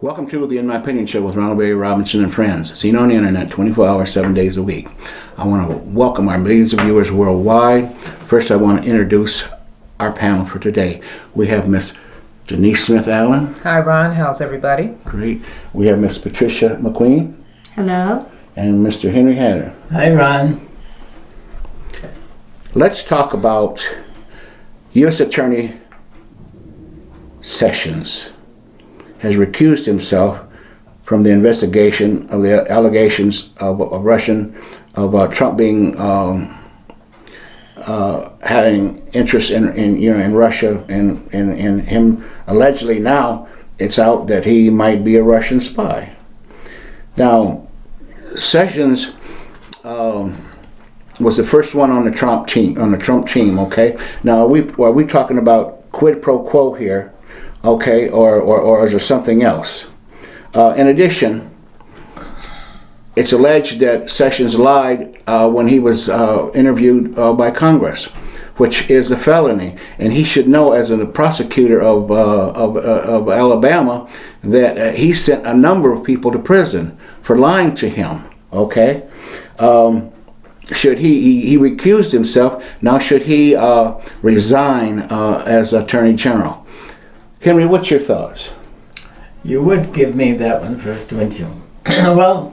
Welcome to the In My Opinion Show with Ronald Berry Robinson and friends. Seen on the internet 24 hours, 7 days a week. I want to welcome our millions of viewers worldwide. First, I want to introduce our panel for today. We have Miss Denise Smith Allen. Hi, Ron. How's everybody? Great. We have Miss Patricia McQueen. Hello. And Mr. Henry Hatter. Hi, Ron. Let's talk about U.S. Attorney Sessions has recused himself from the investigation of the allegations of Trump being having interest in Russia, and him allegedly now it's out that he might be a Russian spy. Now, Sessions was the first one on the Trump team. Okay. Now, are we talking about quid pro quo here? Okay, or is there something else? In addition, it's alleged that Sessions lied when he was interviewed by Congress, which is a felony, and he should know, as a prosecutor of Alabama, that he sent a number of people to prison for lying to him. Okay, should he recused himself? Now, should he resign as Attorney General? Henry, what's your thoughts? You would give me that one first, wouldn't you? Well,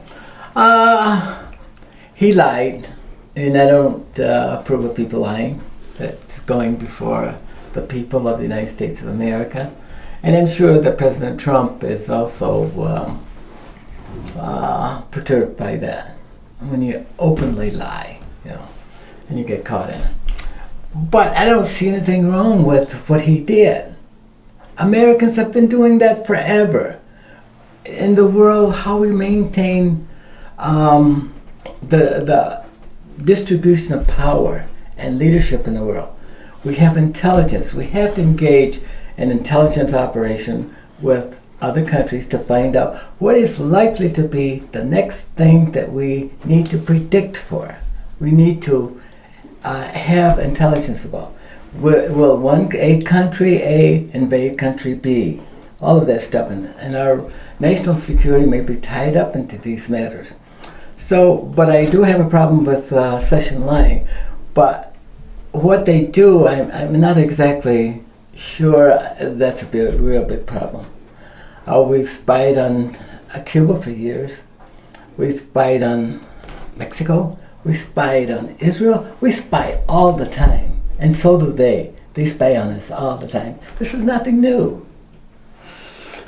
he lied, and I don't approve of people lying. That's going before the people of the United States of America. And I'm sure that President Trump is also perturbed by that. When you openly lie, and you get caught in it. But I don't see anything wrong with what he did. Americans have been doing that forever. In the world, how we maintain the distribution of power and leadership in the world. We have intelligence. We have to engage in intelligence operation with other countries to find out what is likely to be the next thing that we need to predict for. We need to have intelligence about. Will a country A invade country B? All of that stuff, and our national security may be tied up into these matters. So, but I do have a problem with Sessions lying. But what they do, I'm not exactly sure that's a real big problem. We've spied on Cuba for years. We spied on Mexico. We spied on Israel. We spy all the time. And so do they. They spy on us all the time. This is nothing new.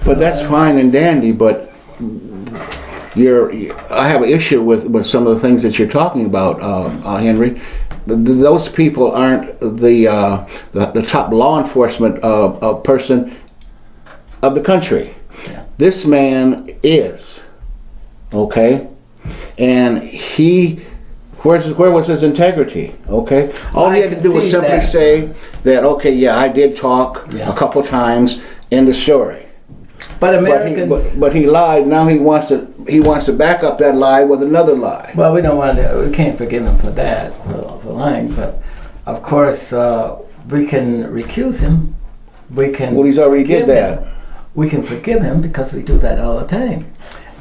But that's fine and dandy, but I have an issue with some of the things that you're talking about, Henry. Those people aren't the top law enforcement person of the country. Yeah. This man is, okay? And where was his integrity? Okay, all he had to do was simply say that. Okay, yeah, I did talk a couple times. End of story. But Americans, but he lied. Now he wants to back up that lie with another lie. Well, we don't want to. We can't forgive him for that, for lying. But of course, we can recuse him. We can. Well, he's already did that. We can forgive him because we do that all the time,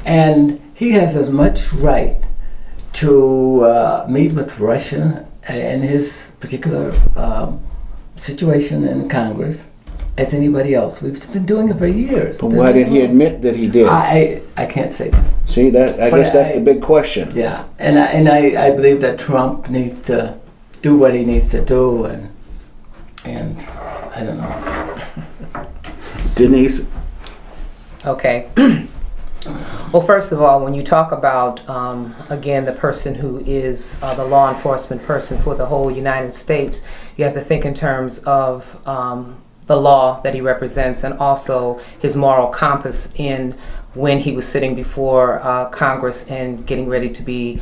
and he has as much right to meet with Russia in his particular situation in Congress as anybody else. We've been doing it for years. But why didn't he admit that he did? I can't say that. See, that I guess that's the big question. Yeah, and I believe that Trump needs to do what he needs to do, and I don't know. Denise? Okay. Well, first of all, when you talk about, again, the person who is the law enforcement person for the whole United States, you have to think in terms of the law that he represents and also his moral compass in when he was sitting before Congress and getting ready to be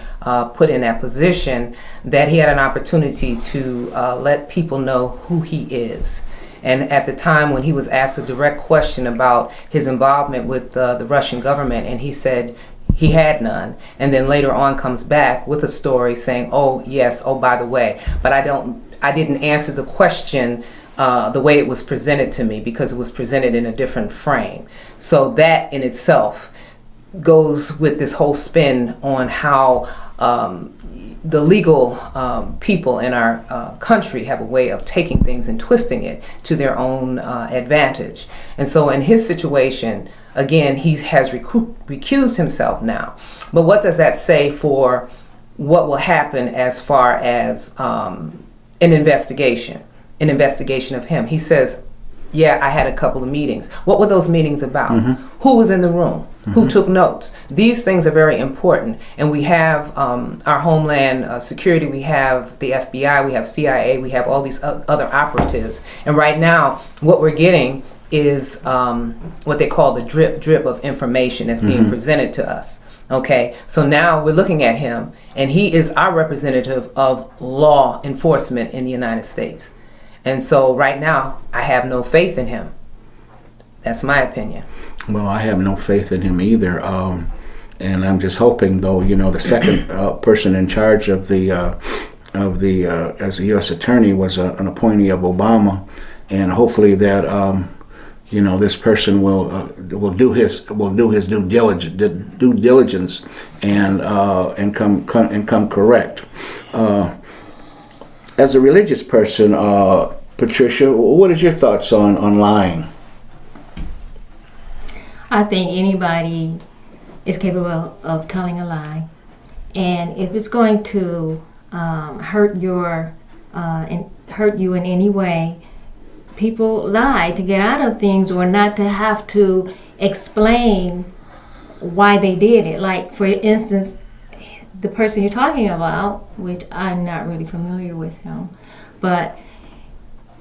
put in that position, that he had an opportunity to let people know who he is. And at the time when he was asked a direct question about his involvement with the Russian government, and he said he had none, and then later on comes back with a story saying, oh yes, oh by the way, but I didn't answer the question the way it was presented to me, because it was presented in a different frame. So that in itself goes with this whole spin on how the legal people in our country have a way of taking things and twisting it to their own advantage. And so in his situation, again, he has recused himself now. But what does that say for what will happen as far as an investigation of him? He says, yeah, I had a couple of meetings. What were those meetings about? Who was in the room? Who took notes? These things are very important. And we have our Homeland Security, we have the FBI, we have CIA, we have all these other operatives. And right now, what we're getting is what they call the drip of information that's being presented to us. Okay, so now we're looking at him, and he is our representative of law enforcement in the United States. And so right now, I have no faith in him. That's my opinion. Well, I have no faith in him either. And I'm just hoping, though, the second person in charge of the as a U.S. attorney was an appointee of Obama, and hopefully that this person will do his due diligence and come correct. As a religious person, Patricia, what is your thoughts on lying? I think anybody is capable of telling a lie, and if it's going to hurt you in any way, people lie to get out of things or not to have to explain why they did it. Like, for instance, the person you're talking about, which I'm not really familiar with him, but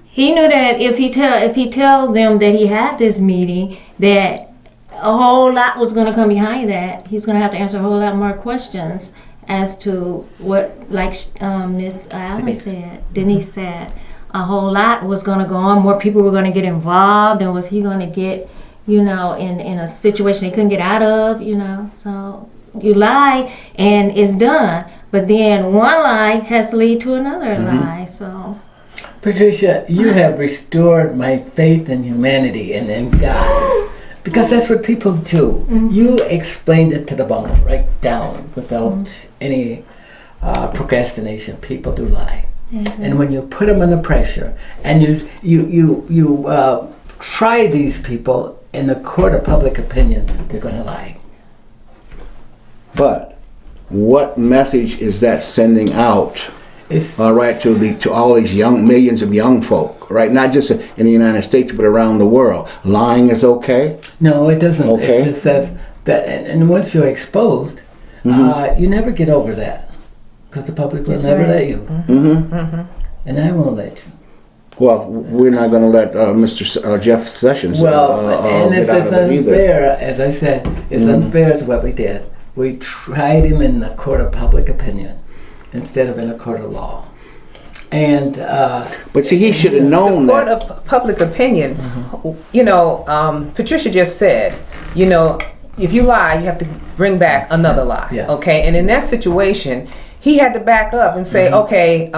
he knew that if he tell them that he had this meeting, that a whole lot was going to come behind that. He's going to have to answer a whole lot more questions as to what, like Miss Denise said, a whole lot was going to go on. More people were going to get involved, and was he going to get, in a situation he couldn't get out of, So you lie and it's done, but then one lie has to lead to another lie. So, Patricia, you have restored my faith in humanity and in God. Because that's what people do. You explained it to the bone, right down, without any procrastination. People do lie. And when you put them under pressure, and you try these people in the court of public opinion, they're going to lie. But what message is that sending out? It's to all these millions of young folk, right? Not just in the United States, but around the world. Lying is okay? No, it doesn't. Okay. It just says that, and once you're exposed, you never get over that, because the public will never let you. And I won't let you. Well, we're not going to let Mr. Jeff Sessions and it's get out of it either. unfair, as I said, it's unfair to what we did. We tried him in the court of public opinion instead of in a court of law. And but see, he should have known the court that. of public opinion, Patricia just said, if you lie, you have to bring back another lie. Yeah. Okay, and in that situation, he had to back up and say, okay,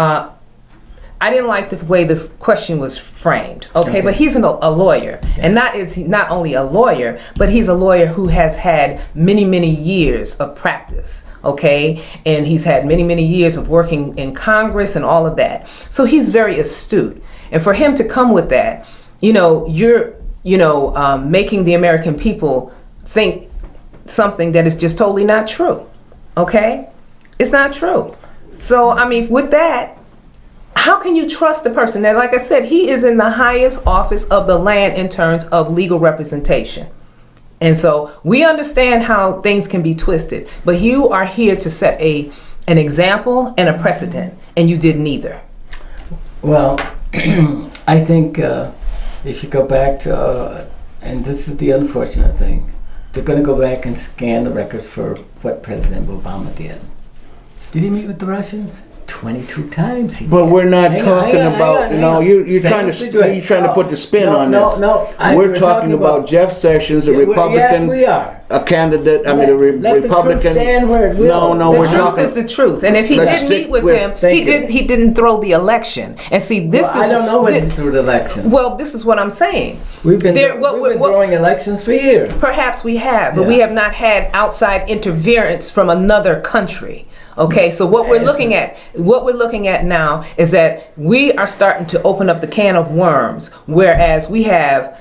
I didn't like the way the question was framed. Okay, but he's a lawyer, and not only a lawyer, but he's a lawyer who has had many, many years of practice. Okay, and he's had many, many years of working in Congress and all of that. So he's very astute, and for him to come with that, you're making the American people think something that is just totally not true. Okay, it's not true. So I mean, with that, how can you trust the person? Now, like I said, he is in the highest office of the land in terms of legal representation. And so we understand how things can be twisted, but you are here to set an example and a precedent, and you did neither. well, I think if you go back to, and this is the unfortunate thing, they're going to go back and scan the records for what President Obama did. Did he meet with the Russians? 22 times. He But did. we're not Hang on, talking hang on, about. hang on, No, hang on. you're Same trying to situation. you're trying to put the spin No, on no, this. no. We're talking about Jeff Sessions, a Yeah, Republican, yes, we are. a candidate. I mean, Let- a let the truth Republican. stand where it will. No, The we're truth talking. is the truth, and if he Let's did stick meet with with- him, thank he you. didn't. He didn't throw the election. And see, this Well, is. I don't know when thi- he's through the election. Well, this is what I'm saying. We've been There- what- what- throwing elections for years. Perhaps we have, but we Yeah. have not had outside interference from another country. Okay, so what we're looking at now is that we are starting to open up the can of worms, whereas we have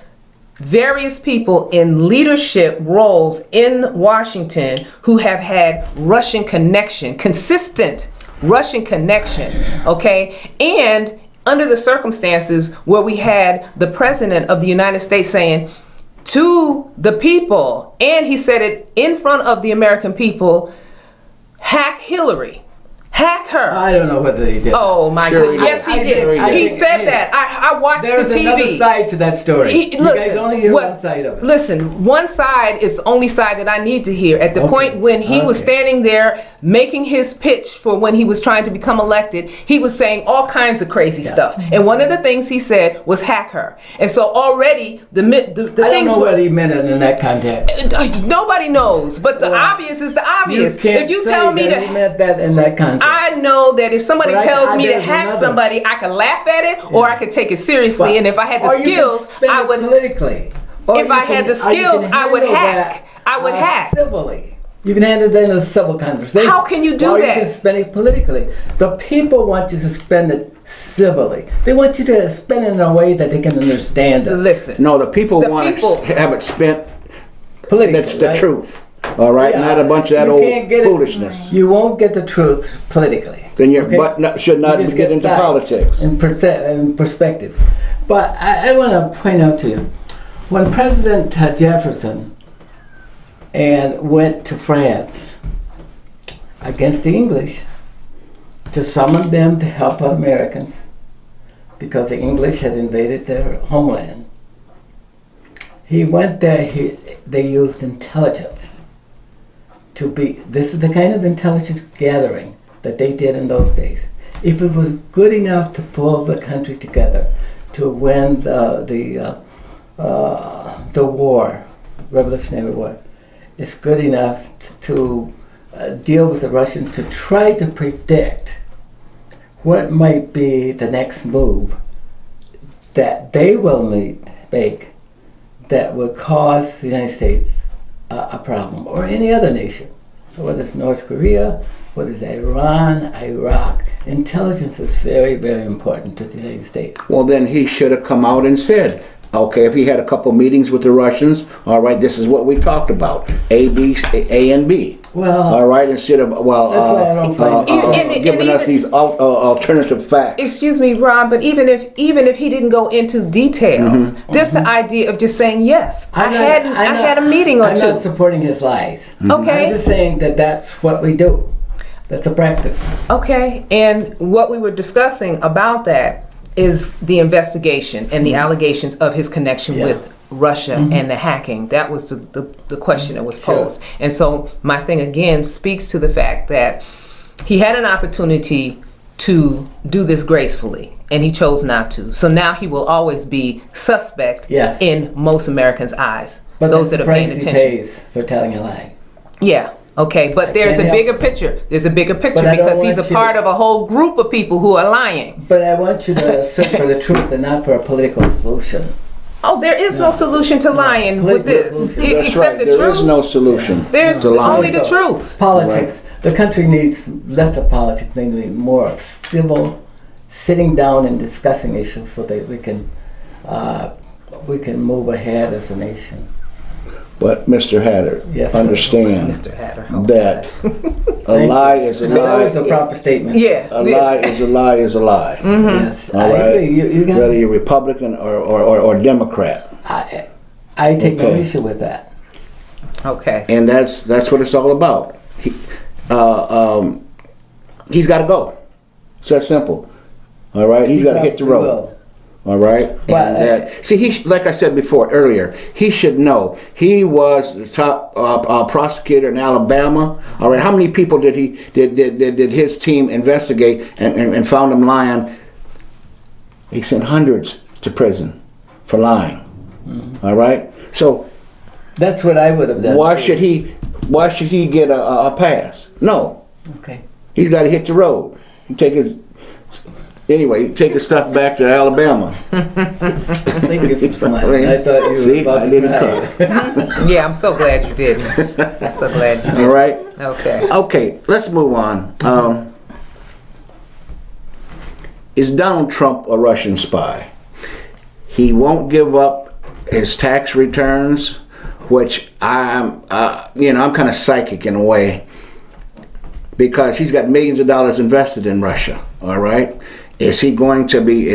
various people in leadership roles in Washington who have had Russian connection, consistent Russian connection, okay? And under the circumstances where we had the president of the United States saying to the people, and he said it in front of the American people, hack Hillary. Hack her. I don't know whether he did. Oh my Sure goodness. he Yes, did. he I did. think- I He think- said hey, that. I watched There's the TV. another side to that story. you Listen, guys only hear what- one side of it. Listen, one side is the only side that I need to hear. At the Okay. point when he was Okay. standing there making his pitch for when he was trying to become elected, he was saying all kinds of crazy stuff. And one of the things he said was hack her. And so already the I don't things know were, what he meant it in that context. nobody knows, but the Well, obvious is the obvious. can't If you say tell me that to he meant that in that context. I know that if somebody But tells me to there's hack another. somebody, I can laugh at it or I can take it seriously. But- And if I had the or you can skills, spin I it would. politically. Or If you I had the or you skills, can I would handle hack. I would hack. civilly. You can handle that in a civil conversation. How can you do or that? You can spend it politically. The people want you to spend it civilly. They want you to spend it in a way that they can understand it. Listen. No, the people The want people- to have it spent. Politically, That's the right? truth. All right, Yeah, not a bunch of that you old can't get it- foolishness. You won't get the truth politically. Then your okay? butt should not You just get into sides politics. and perspectives. But I want to point out to you, when President Jefferson and went to France against the English to summon them to help out Americans because the English had invaded their homeland. He went there. They used intelligence to be. This is the kind of intelligence gathering that they did in those days. If it was good enough to pull the country together to win the war, Revolutionary War, it's good enough to deal with the Russians to try to predict what might be the next move that they will make that would cause the United States a problem, or any other nation, whether it's North Korea, whether it's Iran, Iraq. Intelligence is very, very important to the United States. Well, then he should have come out and said, okay, if he had a couple meetings with the Russians, all right, this is what we talked about, A, and B. Well, All right, instead of That's why I don't find- And giving us even- these alternative facts. Excuse me, Ron, but even if he didn't go into details, just the idea of just saying yes, I had a meeting or I'm two. not supporting his lies. Okay. I'm just saying that that's what we do. That's a practice. Okay, and what we were discussing about that is the investigation and the allegations of his connection Yeah. with Russia and the hacking. That was the question that was Sure. posed. And so my thing again speaks to the fact that he had an opportunity to do this gracefully and he chose not to. So now he will always be suspect Yes. in most Americans' eyes. But those that's that the are paying price he attention. pays for telling a lie. Yeah. Okay, but there's a can't bigger help picture. There's a bigger picture But I don't because he's a want you part to- of a whole group of people who are lying. But I want you to search for the truth and not for a political solution. Oh, there is no solution to lying with Political this, solution. That's except right. the There truth. is no solution. There's to lying. only the truth. Politics. The country needs less of politics. They need more of civil, sitting down and discussing issues so that we can move ahead as a nation. But Mr. Hatter, Yes, sir. understand Mr. Hatter. Oh, that a lie is a That was a lie. proper statement. Yeah. A lie is a lie is a lie. Yes, All I right. agree. You got Whether you're Republican or Democrat, I take no Okay. issue with that. Okay. and that's what it's all about. He's got to go. It's that simple. All right, he's got to hit the He road. will. All right, But, and see, like I said before earlier, he should know. He was the top prosecutor in Alabama. All right, how many people did his team investigate and found them lying? He sent hundreds to prison for lying. All right, so That's what I would have done. why too. should he get a pass? No, Okay. he's got to hit the road. Take his stuff back to Alabama. Thank you for smiling. I thought you were See, about I to didn't cry. Yeah, I'm so glad you didn't. I'm so glad you All right. Okay. Okay, let's move on. Is Donald Trump a Russian spy? He won't give up his tax returns, which I'm kind of psychic in a way, because he's got millions of dollars invested in Russia. All right, is he going to be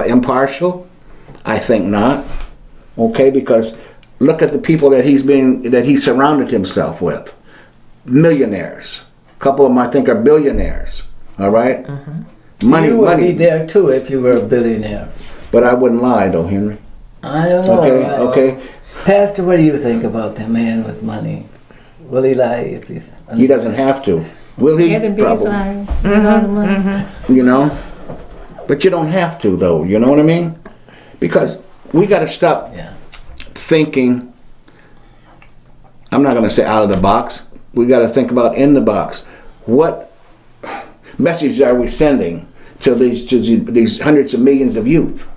impartial? I think not. Okay, because look at the people that he surrounded himself with. Millionaires. A couple of them, I think, are billionaires. All right? You would be there too if you were a billionaire. But I wouldn't lie, though, Henry. I don't know. Okay. Pastor, what do you think about the man with money? Will he lie if he's... He doesn't have to. Will he? They're the biggest Probably. liars. With all the money. You know? But you don't have to, though. You know what I mean? Because we got to stop Yeah. thinking, I'm not going to say out of the box. We got to think about in the box. What message are we sending to these hundreds of millions of youth?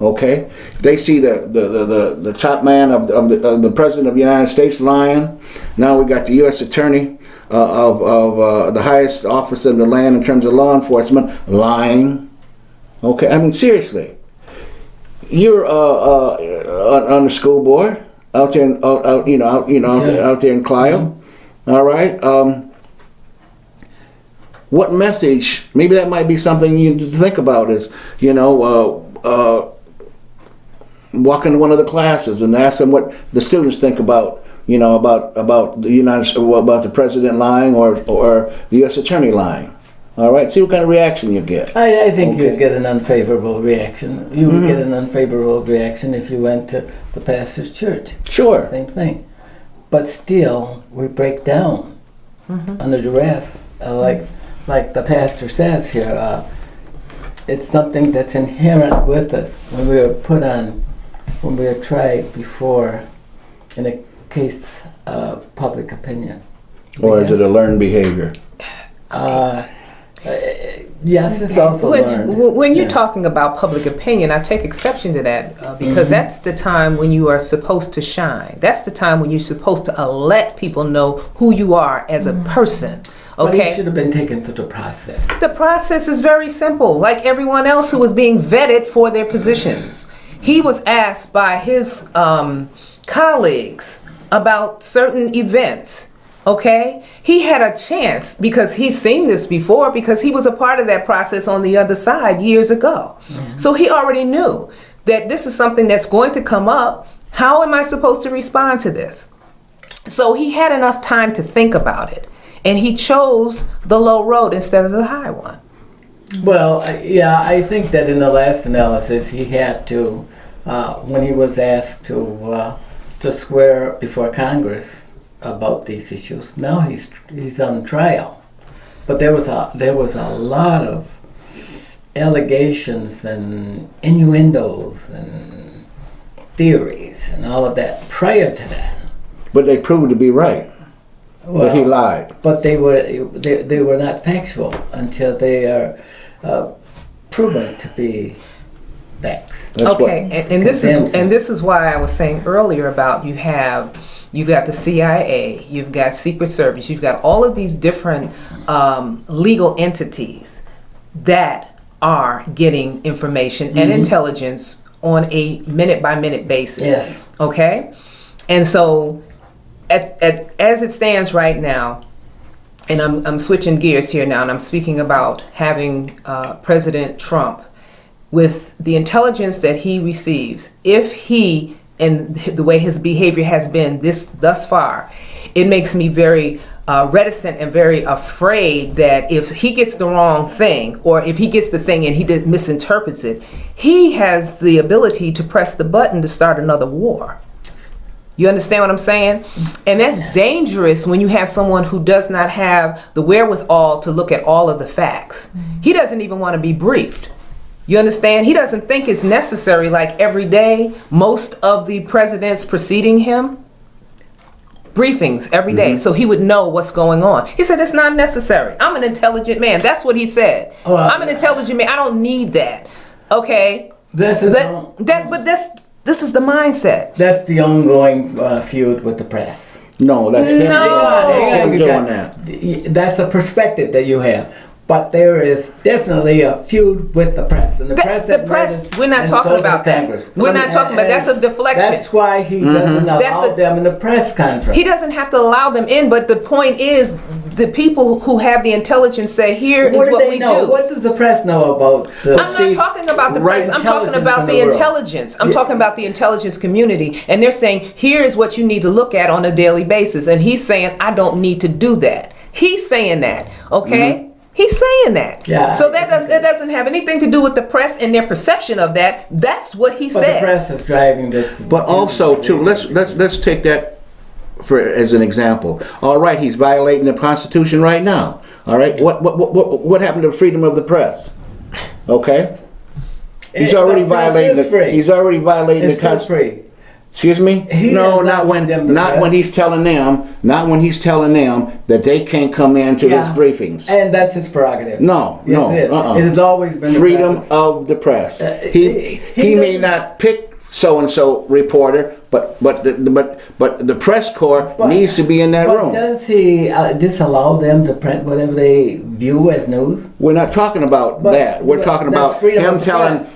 Okay, they see the top man of the president of the United States lying. Now we got the U.S. attorney of the highest office of the land in terms of law enforcement lying. Okay, I mean seriously, you're on the school board out there, out there in Clio. All right. What message? Maybe that might be something you to think about. Is walk into one of the classes and ask them what the students think about about the about the president lying or the U.S. attorney lying. All right. See what kind of reaction you get. I think Okay. you'd get an unfavorable reaction. You would get an unfavorable reaction if you went to the pastor's church. Sure. Same thing. But still, we break down under duress. Like the pastor says here, it's something that's inherent with us when we are tried before in a case of public opinion. Or is it a learned behavior? Yes, it's also learned. When you're Yeah. talking about public opinion, I take exception to that because that's the time when you are supposed to shine. That's the time when you're supposed to let people know who you are as a person. But he Okay? should have been taken through the process. The process is very simple, like everyone else who was being vetted for their positions. He was asked by his colleagues about certain events. Okay? He had a chance because he's seen this before because he was a part of that process on the other side years ago. So he already knew that this is something that's going to come up. How am I supposed to respond to this? So he had enough time to think about it. And he chose the low road instead of the high one. Well, I think that in the last analysis, he had to, when he was asked to swear before Congress about these issues. Now he's on trial, but there was a lot of allegations and innuendos and theories and all of that prior to that. But they proved to be right. That he lied. But they were not factual until they are proven to be facts. That's Okay, what- and condemns this is why I was saying earlier about you've got the CIA, you've got Secret Service, you've got all of these different legal entities that are getting information and intelligence on a minute by minute basis. Yes. Okay, and so as it stands right now, and I'm switching gears here now, and I'm speaking about having President Trump with the intelligence that he receives, if he and the way his behavior has been thus far, it makes me very reticent and very afraid that if he gets the wrong thing, or if he gets the thing and he misinterprets it, he has the ability to press the button to start another war. You understand what I'm saying? And that's dangerous when you have someone who does not have the wherewithal to look at all of the facts. He doesn't even want to be briefed. You understand? He doesn't think it's necessary, like every day, most of the presidents preceding him, briefings every day, so he would know what's going on. He said, it's not necessary. I'm an intelligent man. That's what he said. Oh, I'm an intelligent man. I don't need that. Okay? This is This is the mindset. that's the ongoing feud with the press. No, that's him. No. That's him You doing got- that. That's a perspective that you have. But there is definitely a feud with the press. And the press, The press, we're not talking about that. We're not talking about, that's a deflection. That's why he doesn't allow them in the press conference. He doesn't have to allow them in, but the point is, the people who have the intelligence say, here is What do what they we know? do. What does the press know about the I'm not talking about the press. I'm talking intelligence about in the the world? intelligence. I'm Yeah. talking about the intelligence community. And they're saying, here is what you need to look at on a daily basis. And he's saying, I don't need to do that. He's saying that, okay? He's saying that. Yeah. So that doesn't have anything to do with the press and their perception of that. That's what he But said. the press is driving this. But also, too, let's take that as an example. All right, he's violating the Constitution right now. All right, what happened to freedom of the press? Okay, he's already The press violating is free. He's already violating It's the still Constitution. free. Excuse me? He No, does not not when condemn the not press. when he's telling them, not when he's telling them that they can't come into his Yeah. briefings. And that's his prerogative. No, Yes, no, it is. uh-uh. It has always been the Freedom press's. of the press. he He may doesn't- not pick so and so reporter, but the press corps But- needs to be in that But room. does he disallow them to print whatever they view as news? We're not talking about But- that. We're but talking that's about freedom him of the telling press.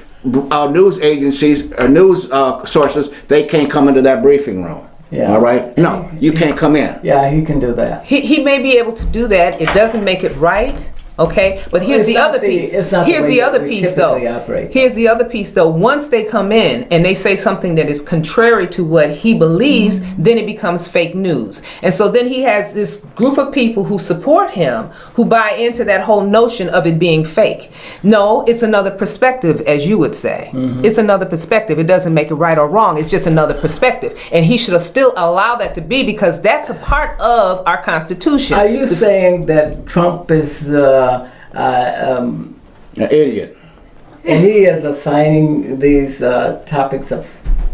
our news agencies, news sources, they can't come into that briefing room. Yeah. All right? No, you can't come in. Yeah, he can do that. He may be able to do that. It doesn't make it right. Okay, but here's It's the not other the- piece. it's not the Here's way the that other we piece, though. typically operate. Here's the other piece, though. Once they come in and they say something that is contrary to what he believes, then it becomes fake news. And so then he has this group of people who support him, who buy into that whole notion of it being fake. No, it's another perspective, as you would say. It's another perspective. It doesn't make it right or wrong. It's just another perspective. And he should have still allowed that to be, because that's a part of our Constitution. Are you saying that Trump is, An idiot. he is assigning these topics of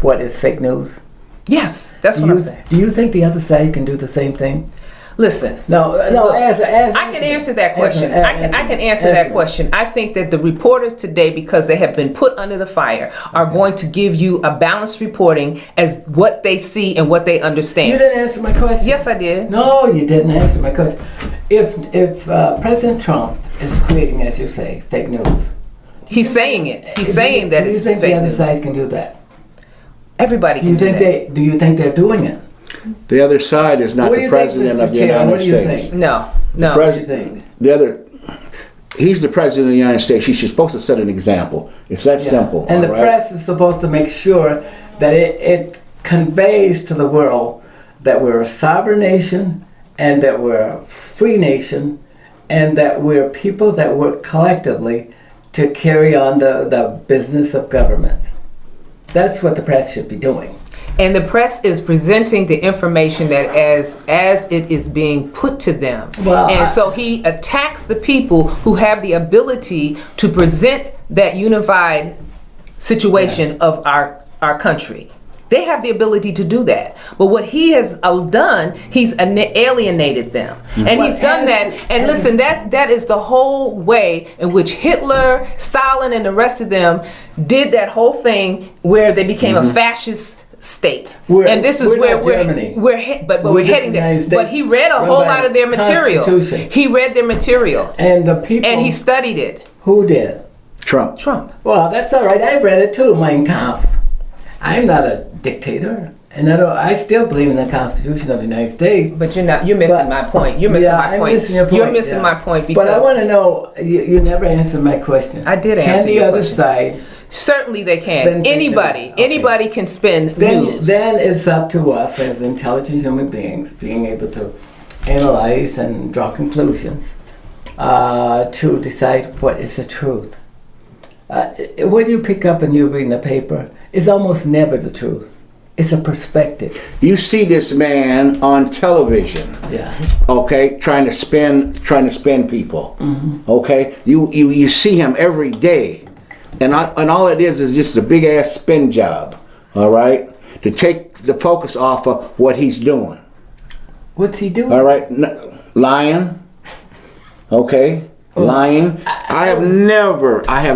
what is fake news? Yes, that's what I'm saying. Do you think the other side can do the same thing? Listen. No, Look, answer. I can answer that question. I can answer that question. I think that the reporters today, because they have been put under the fire, are going to give you a balanced reporting as what they see and what they You understand. didn't answer my question. Yes, I did. No, you didn't answer my question. If President Trump is creating, as you say, fake news, He's saying it. He's saying that it's do you think fake the other news. side can do that? Everybody Do can you do think that. Do you think they're doing it? The other side is not What do the you think, president Mr. of the Chair? United What do you States. think? No, no. What do you think? The other, he's the president of the United States. He's supposed to set an example. It's that simple. And the all right? press is supposed to make sure that it conveys to the world that we're a sovereign nation and that we're a free nation and that we're people that work collectively to carry on the business of government. That's what the press should be doing. And the press is presenting the information that as it is being put to them. Well, and so he attacks the people who have the ability to present that unified situation of our country. They have the ability to do that. But what he has done, he's alienated them. And he's done that. And listen, that is the whole way in which Hitler, Stalin, and the rest of them did that whole thing where they became a fascist state. And this is where not Germany. we're We're heading the United there. States But he read a run whole by lot of their material. Constitution. He read their material. And the people And he studied it. who did. Trump. Trump. Well, that's all right. I read it too, Mein Kampf. I'm not a dictator, and I still believe in the Constitution of the United States. But you're missing But- my point. You're missing Yeah, my I'm point. missing your point. You're missing yeah. my point because But I want to know. You never answered my question. I did Can answer the your other question. side? certainly they can. Spin fake Anybody, news. Okay. anybody can spin Then, news. then it's up to us as intelligent human beings, being able to analyze and draw conclusions to decide what is the truth. What you pick up and you're reading a paper is almost never the truth. It's a perspective. You see this man on television, Yeah. okay, trying to spin people, okay. You see him every day, and all it is just a big ass spin job, all right, to take the focus off of what he's doing. What's he doing? All right, lying. Okay, lying. I have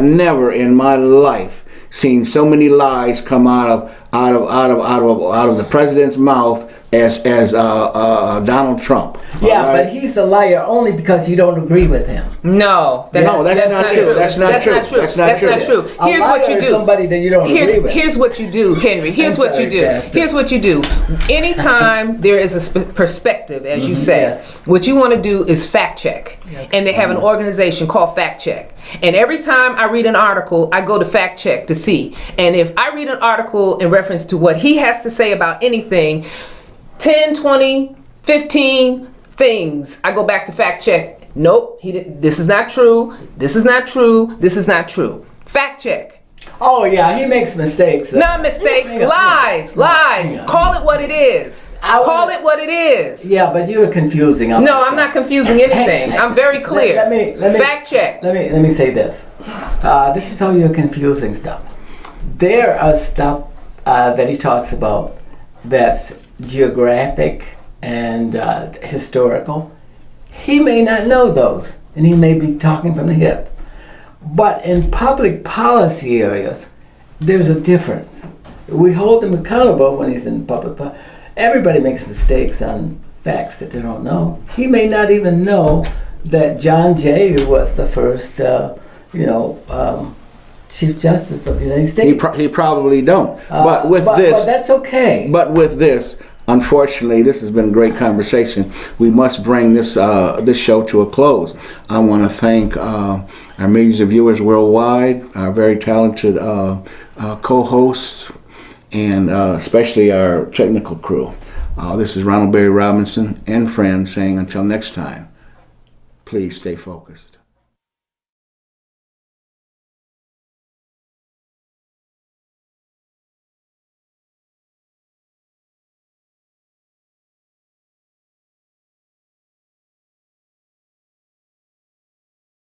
never in my life seen so many lies come out of the president's mouth as Donald Trump. Yeah, all right? but he's the liar only because you don't agree with him. No, that's not true. That's not true. That's not true. A Here's liar what you is do. somebody that you don't agree with. Here's what you do, Henry. Here's I'm what you sorry, do. Pastor. Here's what you do. Anytime there is a perspective, as you say, Yes. what you want to do is fact check. And they have an organization called Fact Check. And every time I read an article, I go to Fact Check to see. And if I read an article in reference to what he has to say about anything, 10, 20, 15 things, I go back to Fact Check. Nope, this is not true. This is not true. This is not true. Fact check. Oh yeah, he makes mistakes. Not mistakes, lies. Yeah. Call it what it is. Call it what it is. Yeah, but you're confusing. No, I'm not confusing anything. I'm very clear. Let me Fact check. Let me say this. This is how you're confusing stuff. There are stuff that he talks about that's geographic and historical. He may not know those, and he may be talking from the hip. But in public policy areas, there's a difference. We hold him accountable when he's in public policy. Everybody makes mistakes on facts that they don't know. He may not even know that John Jay was the first, Chief Justice of the United States. He probably don't. But but that's okay. But with this, unfortunately, this has been a great conversation. We must bring this show to a close. I want to thank our millions of viewers worldwide, our very talented co-hosts, and especially our technical crew. This is Ronald Berry Robinson and friends saying until next time, please stay focused.